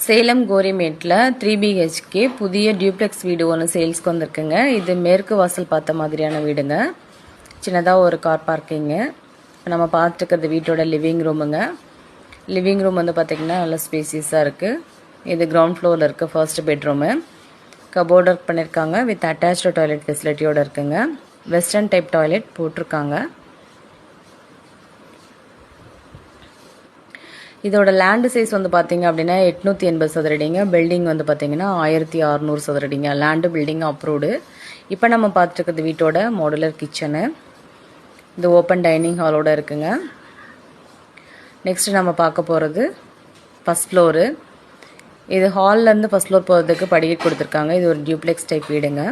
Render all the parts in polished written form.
Salem கோரிமேட்டில் 3 BHK புதிய duplex வீடு ஒன்று சேல்ஸ்க்கு வந்திருக்குங்க. இது மேற்கு வாசல் பார்த்த மாதிரியான வீடுங்க. சின்னதாக ஒரு கார் பார்க்கிங்கு. நம்ம பார்த்துருக்கிறது வீட்டோட லிவிங் ரூமுங்க. லிவிங் ரூம் வந்து பார்த்திங்கன்னா நல்லா ஸ்பேசியஸாக இருக்குது. இது கிரவுண்ட் ஃப்ளோரில் இருக்குது. First bedroom. கபோர்ட் ஒர்க் பண்ணியிருக்காங்க. வித் அட்டாச்டு டாய்லெட் ஃபெசிலிட்டியோடு இருக்குங்க. வெஸ்டர்ன் டைப் டாய்லெட் போட்டிருக்காங்க. இதோட லேண்டு சைஸ் வந்து பார்த்தீங்க அப்படின்னா 880 சதுரடிங்க. பில்டிங் வந்து பார்த்தீங்கன்னா 1600 சதுரடிங்க. Land building approved. இப்போ நம்ம பார்த்துருக்கிறது வீட்டோட மாடுலர் கிச்சனு. இது ஓப்பன் டைனிங் ஹாலோட இருக்குங்க. நெக்ஸ்ட் நம்ம பார்க்க போகிறது ஃபஸ்ட் ஃப்ளோரு. இது ஹால்லேருந்து ஃபஸ்ட் ஃப்ளோர் போகிறதுக்கு படிக்கட்டு கொடுத்துருக்காங்க. இது ஒரு டியூப்ளெக்ஸ் டைப் வீடுங்க.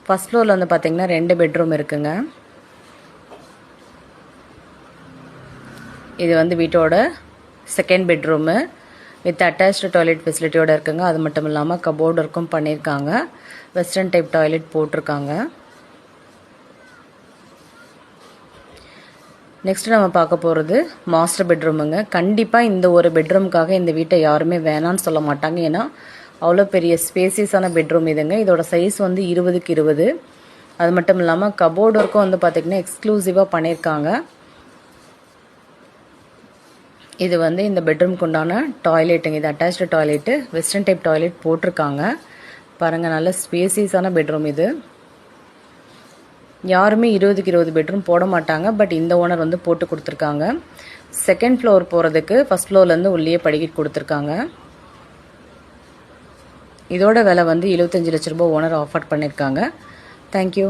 ஃபஸ்ட் ஃப்ளோரில் வந்து பார்த்தீங்கன்னா 2 பெட்ரூம் இருக்குங்க. இது வந்து வீட்டோட second bedroom with attached toilet ஃபெசிலிட்டியோடு இருக்குங்க. அது மட்டும் இல்லாமல் கபோர்ட் ஒர்க்கும் பண்ணியிருக்காங்க. வெஸ்டர்ன் டைப் டாய்லெட் போட்டிருக்காங்க. நெக்ஸ்ட் நம்ம பார்க்க போகிறது மாஸ்டர் பெட்ரூமுங்க. கண்டிப்பாக இந்த ஒரு பெட்ரூமுக்காக இந்த வீட்டை யாருமே வேணான்னு சொல்ல மாட்டாங்க. ஏன்னா அவ்வளோ பெரிய ஸ்பேசியஸான பெட்ரூம் இதுங்க. இதோட சைஸ் வந்து 20க்கு 20. அது மட்டும் இல்லாமல் கபோர்ட் ஒர்க்கும் வந்து பார்த்திங்கன்னா எக்ஸ்க்ளூசிவாக பண்ணியிருக்காங்க. இது வந்து இந்த பெட்ரூம்க்கு உண்டான டாய்லெட்டுங்க. இது attached toilet. Western type toilet போட்டிருக்காங்க. பாருங்கள், நல்ல ஸ்பேசியஸான பெட்ரூம் இது. யாருமே 20க்கு 20 பெட்ரூம் போட மாட்டாங்க. பட் இந்த ஓனர் வந்து போட்டு கொடுத்துருக்காங்க. செகண்ட் ஃப்ளோர் போகிறதுக்கு ஃபஸ்ட் ஃப்ளோர்லேருந்து உள்ளே படிக்கட்டு கொடுத்துருக்காங்க. இதோட விலை வந்து 75 லட்ச ரூபாய் ஓனர் ஆஃபர் பண்ணியிருக்காங்க. தேங்க்யூ.